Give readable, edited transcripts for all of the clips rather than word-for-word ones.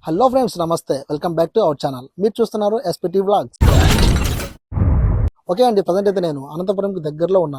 Hello friends, నమస్తే. Welcome back to our channel. మీరు చూస్తున్నారు ఎస్పీటీ వ్లాగ్స్. ఓకే అండి, ప్రజెంట్ అయితే నేను అనంతపురంకి దగ్గరలో ఉన్న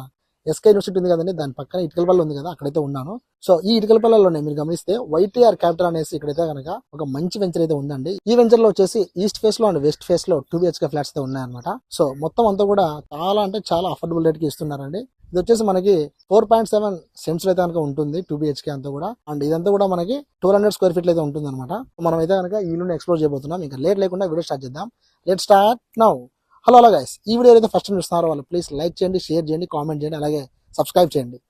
ఎస్కే యూనివర్సిటీ ఉంది కదండి, దాని పక్కన ఇటుకలపల్లి ఉంది కదా, అక్కడైతే ఉన్నాను. సో ఈ ఇటుకలపల్లిలోనే మీరు గమనిస్తే వైటీఆర్ క్యాపిటల్ అనేసి ఇక్కడైతే కనుక ఒక మంచి వెంచర్ అయితే ఉందండి. ఈ వెంచర్ లో వచ్చేసి ఈస్ట్ ఫేస్ లో అండ్ వెస్ట్ ఫేస్ లో 2 BHK ఫ్లాట్స్ అయితే ఉన్నాయన్నమాట. సో మొత్తం అంతా కూడా చాలా అంటే చాలా అఫోర్డబుల్ రేట్ కి ఇస్తున్నారండి. ఇది వచ్చేసి మనకి 4.7 సెంట్స్ అయితే కనుక ఉంటుంది 2 BHK అంతా కూడా. అండ్ ఇదంతా కూడా మనకి 200 స్క్వేర్ ఫీట్లు అయితే ఉంటుంది అనమాట. మనం అయితే కనుక ఈ ఇల్లుని ఎక్స్ప్లోర్ చేయబోతున్నాం. ఇంకా లేట్ లేకుండా వీడియో స్టార్ట్ చేద్దాం. Let start now. Hello guys, ఈ వీడియో అయితే ఫస్ట్ టైం చూస్తున్నారో వాళ్ళు ప్లీజ్ లైక్ చేయండి, షేర్ చేయండి, కామెంట్ చేయండి, అలాగే సబ్స్క్రైబ్ చేయండి.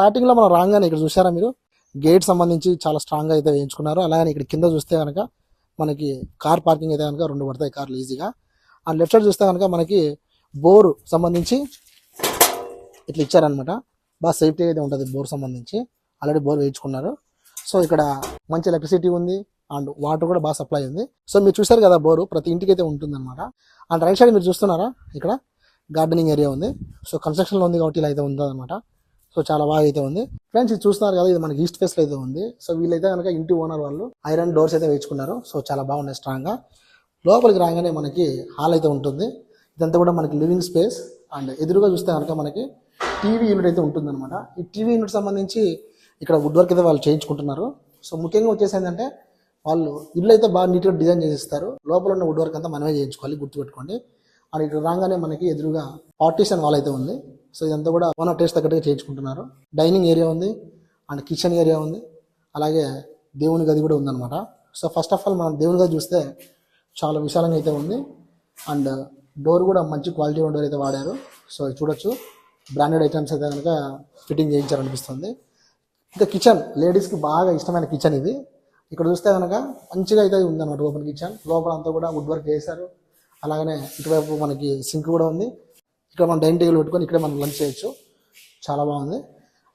స్టార్టింగ్ లో మనం రాగానే ఇక్కడ చూసారా మీరు, గేట్ సంబంధించి చాలా స్ట్రాంగ్ గా అయితే వేయించుకున్నారు. అలాగే ఇక్కడ కింద చూస్తే కనుక మనకి కార్ పార్కింగ్ అయితే కనుక 2 పడతాయి కార్లు ఈజీగా. అండ్ లెఫ్ట్ సైడ్ చూస్తే కనుక మనకి బోర్ సంబంధించి ఇట్లా ఇచ్చారనమాట. బాగా సేఫ్టీ అయితే ఉంటుంది బోర్ సంబంధించి. Already bore వేయించుకున్నారు. సో ఇక్కడ మంచి ఎలక్ట్రిసిటీ ఉంది అండ్ వాటర్ కూడా బాగా సప్లై ఉంది. సో మీరు చూసారు కదా, బోరు ప్రతి ఇంటికి అయితే ఉంటుంది అనమాట. అండ్ రైట్ సైడ్ మీరు చూస్తున్నారా, ఇక్కడ గార్డెనింగ్ ఏరియా ఉంది. సో కన్స్ట్రక్షన్లో ఉంది కాబట్టి ఇలా అయితే ఉందన్నమాట. సో చాలా బాగా అయితే ఉంది ఫ్రెండ్స్. ఇది చూస్తున్నారు కదా, ఇది మనకి ఈస్ట్ ఫేస్ లో అయితే ఉంది. సో వీళ్ళైతే కనుక ఇంటి ఓనర్ వాళ్ళు ఐరన్ డోర్స్ అయితే వేయించుకున్నారు. సో చాలా బాగున్నాయి స్ట్రాంగ్ గా. లోపలికి రాగానే మనకి హాల్ అయితే ఉంటుంది. ఇదంతా కూడా మనకి లివింగ్ స్పేస్. అండ్ ఎదురుగా చూస్తే కనుక మనకి టీవీ యూనిట్ అయితే ఉంటుంది అనమాట. ఈ టీవీ యూనిట్ సంబంధించి ఇక్కడ వుడ్ వర్క్ అయితే వాళ్ళు చేయించుకుంటున్నారు. సో ముఖ్యంగా వచ్చేసి ఏంటంటే వాళ్ళు ఇల్లు అయితే బాగా నీట్గా డిజైన్ చేసిస్తారు. లోపల ఉన్న వుడ్ వర్క్ అంతా మనమే చేయించుకోవాలి, గుర్తుపెట్టుకోండి. అండ్ ఇక్కడ రాగానే మనకి ఎదురుగా పార్టీషన్ వాల్ అయితే ఉంది. సో ఇదంతా కూడా ఓనర్ టేస్ట్ తగ్గట్టుగా చేయించుకుంటున్నారు. డైనింగ్ ఏరియా ఉంది అండ్ కిచెన్ ఏరియా ఉంది. అలాగే దేవుని గది కూడా ఉందన్నమాట. సో ఫస్ట్ ఆఫ్ ఆల్ మనం దేవుని గది చూస్తే చాలా విశాలంగా అయితే ఉంది. అండ్ డోర్ కూడా మంచి క్వాలిటీ డోర్ అయితే వాడారు. సో చూడొచ్చు, బ్రాండెడ్ ఐటమ్స్ అయితే కనుక ఫిట్టింగ్ చేయించారనిపిస్తుంది. ఇంకా కిచెన్, లేడీస్కి బాగా ఇష్టమైన కిచెన్ ఇది. ఇక్కడ చూస్తే కనుక మంచిగా అయితే ఉందన్నమాట. ఓపెన్ కిచెన్, లోపల అంతా కూడా వుడ్ వర్క్ చేశారు. అలాగనే ఇటువైపు మనకి సింక్ కూడా ఉంది. ఇక్కడ మనం డైనింగ్ టేబుల్ పెట్టుకొని ఇక్కడ మనం లంచ్ చేయొచ్చు. చాలా బాగుంది.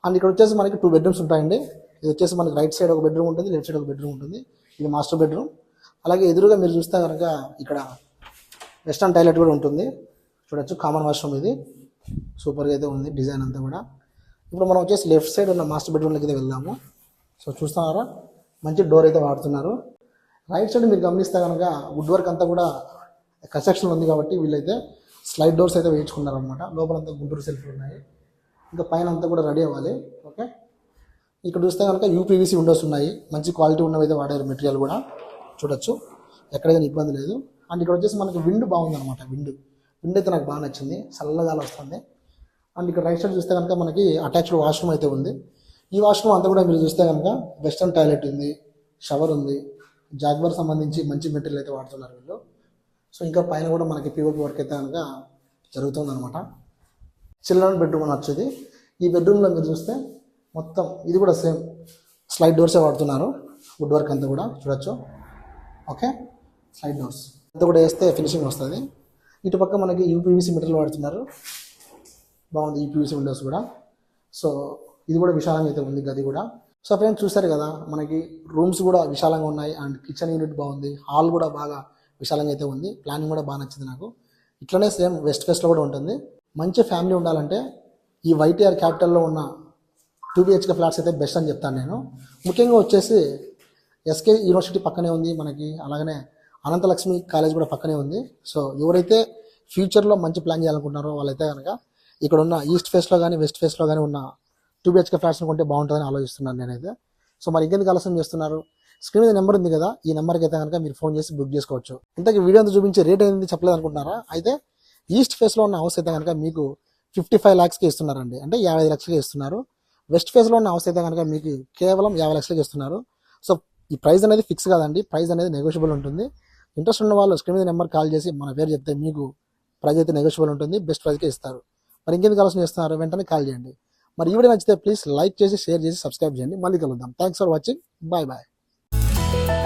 అండ్ ఇక్కడ వచ్చేసి మనకి 2 బెడ్రూమ్స్ ఉంటాయండి. ఇది వచ్చేసి మనకి రైట్ సైడ్ ఒక బెడ్రూమ్ ఉంటుంది, లెఫ్ట్ సైడ్ ఒక బెడ్రూమ్ ఉంటుంది. ఇది మాస్టర్ బెడ్రూమ్. అలాగే ఎదురుగా మీరు చూస్తే కనుక ఇక్కడ వెస్టర్న్ టాయిలెట్ కూడా ఉంటుంది. చూడొచ్చు, కామన్ వాష్రూమ్ ఇది. సూపర్గా అయితే ఉంది డిజైన్ అంతా కూడా. ఇప్పుడు మనం వచ్చేసి లెఫ్ట్ సైడ్ ఉన్న మాస్టర్ బెడ్రూమ్లోకి అయితే వెళ్దాము. సో చూస్తున్నారా, మంచి డోర్ అయితే వాడుతున్నారు. రైట్ సైడ్ మీరు గమనిస్తే కనుక వుడ్ వర్క్ అంతా కూడా కన్స్ట్రక్షన్ ఉంది కాబట్టి వీళ్ళైతే స్లైడ్ డోర్స్ అయితే వేయించుకున్నారు అనమాట. లోపలంతా గుంటూరు సెల్ఫ్లు ఉన్నాయి. ఇంకా పైన అంతా కూడా రెడీ అవ్వాలి. ఓకే, ఇక్కడ చూస్తే కనుక యూపీవీసీ విండోస్ ఉన్నాయి. మంచి క్వాలిటీ ఉన్నవి అయితే వాడారు. మెటీరియల్ కూడా చూడొచ్చు, ఎక్కడైనా ఇబ్బంది లేదు. అండ్ ఇక్కడ వచ్చేసి మనకి విండ్ బాగుంది అనమాట. విండ్ అయితే నాకు బాగా నచ్చింది, చల్లగా వస్తుంది. అండ్ ఇక్కడ రైట్ సైడ్ చూస్తే కనుక మనకి అటాచ్డ్ వాష్రూమ్ అయితే ఉంది. ఈ వాష్రూమ్ అంతా కూడా మీరు చూస్తే కనుక వెస్టర్న్ టాయిలెట్ ఉంది, షవర్ ఉంది. జాగ్వర్ సంబంధించి మంచి మెటీరియల్ అయితే వాడుతున్నారు వీళ్ళు. సో ఇంకా పైన కూడా మనకి పిఓపి వర్క్ అయితే కనుక జరుగుతుంది అనమాట. చిల్డ్రన్ బెడ్రూమ్ అని వచ్చేది. ఈ బెడ్రూమ్లో మీరు చూస్తే మొత్తం ఇది కూడా సేమ్ స్లైడ్ డోర్సే వాడుతున్నారు. వుడ్ వర్క్ అంతా కూడా చూడొచ్చు. ఓకే, స్లైడ్ డోర్స్ అంతా కూడా వేస్తే ఫినిషింగ్ వస్తుంది. ఇటుపక్క మనకి యూపీవీసీ మెటీరియల్ వాడుతున్నారు. బాగుంది యూపీవీసీ విండోస్ కూడా. సో ఇది కూడా విశాలంగా అయితే ఉంది గది కూడా. సో ఫ్రెండ్స్ చూస్తారు కదా, మనకి రూమ్స్ కూడా విశాలంగా ఉన్నాయి. అండ్ కిచెన్ యూనిట్ బాగుంది. హాల్ కూడా బాగా విశాలంగా అయితే ఉంది. ప్లానింగ్ కూడా బాగా నచ్చింది నాకు. ఇట్లనే సేమ్ వెస్ట్ ఫేస్లో కూడా ఉంటుంది. మంచి ఫ్యామిలీ ఉండాలంటే ఈ వైటీఆర్ క్యాపిటల్లో ఉన్న 2 BHK ఫ్లాట్స్ అయితే బెస్ట్ అని చెప్తాను నేను. ముఖ్యంగా వచ్చేసి ఎస్కే యూనివర్సిటీ పక్కనే ఉంది మనకి. అలాగనే అనంతలక్ష్మి కాలేజ్ కూడా పక్కనే ఉంది. సో ఎవరైతే ఫ్యూచర్లో మంచి ప్లాన్ చేయాలనుకుంటున్నారో వాళ్ళైతే కనుక ఇక్కడ ఉన్న ఈస్ట్ ఫేస్లో కానీ వెస్ట్ ఫేస్లో కానీ ఉన్న 2 BHK ఫ్లాట్స్ని కొంటే బాగుంటుందని ఆలోచిస్తున్నాను నేనైతే. సో మరి ఇంకెందుకు ఆలస్యం చేస్తున్నారు, స్క్రీన్ మీద నెంబర్ ఉంది కదా, ఈ నెంబర్కి అయితే కనుక మీరు ఫోన్ చేసి బుక్ చేసుకోవచ్చు. ఇంతకీ వీడియో అంతా చూపించే రేట్ ఏంది చెప్పలేదు అనుకుంటున్నారా? అయితే ఈస్ట్ ఫేస్లో ఉన్న హౌస్ అయితే కనుక మీకు 55 lakhsకి ఇస్తున్నారండి. అంటే 55 లక్షలకి ఇస్తున్నారు. వెస్ట్ ఫేస్లో ఉన్న హౌస్ అయితే కనుక మీకు కేవలం 50 లక్షలకి ఇస్తున్నారు. సో ఈ ప్రైస్ అనేది ఫిక్స్ కాదండి, ప్రైస్ అనేది నెగోషియబుల్ ఉంటుంది. ఇంట్రెస్ట్ ఉన్న వాళ్ళు స్క్రీన్ మీద నెంబర్ కాల్ చేసి మన పేరు చెప్తే మీకు ప్రైస్ అయితే నెగోషియబుల్ ఉంటుంది, బెస్ట్ ప్రైస్కే ఇస్తారు. మరి ఇంకెందుకు ఆలోచన చేస్తున్నారు, వెంటనే కాల్ చేయండి. మరి ఈ వీడియో నచ్చితే ప్లీజ్ లైక్ చేసి షేర్ చేసి సబ్స్క్రైబ్ చేయండి. మళ్ళీ కలుద్దాం. Thanks for watching. Bye bye.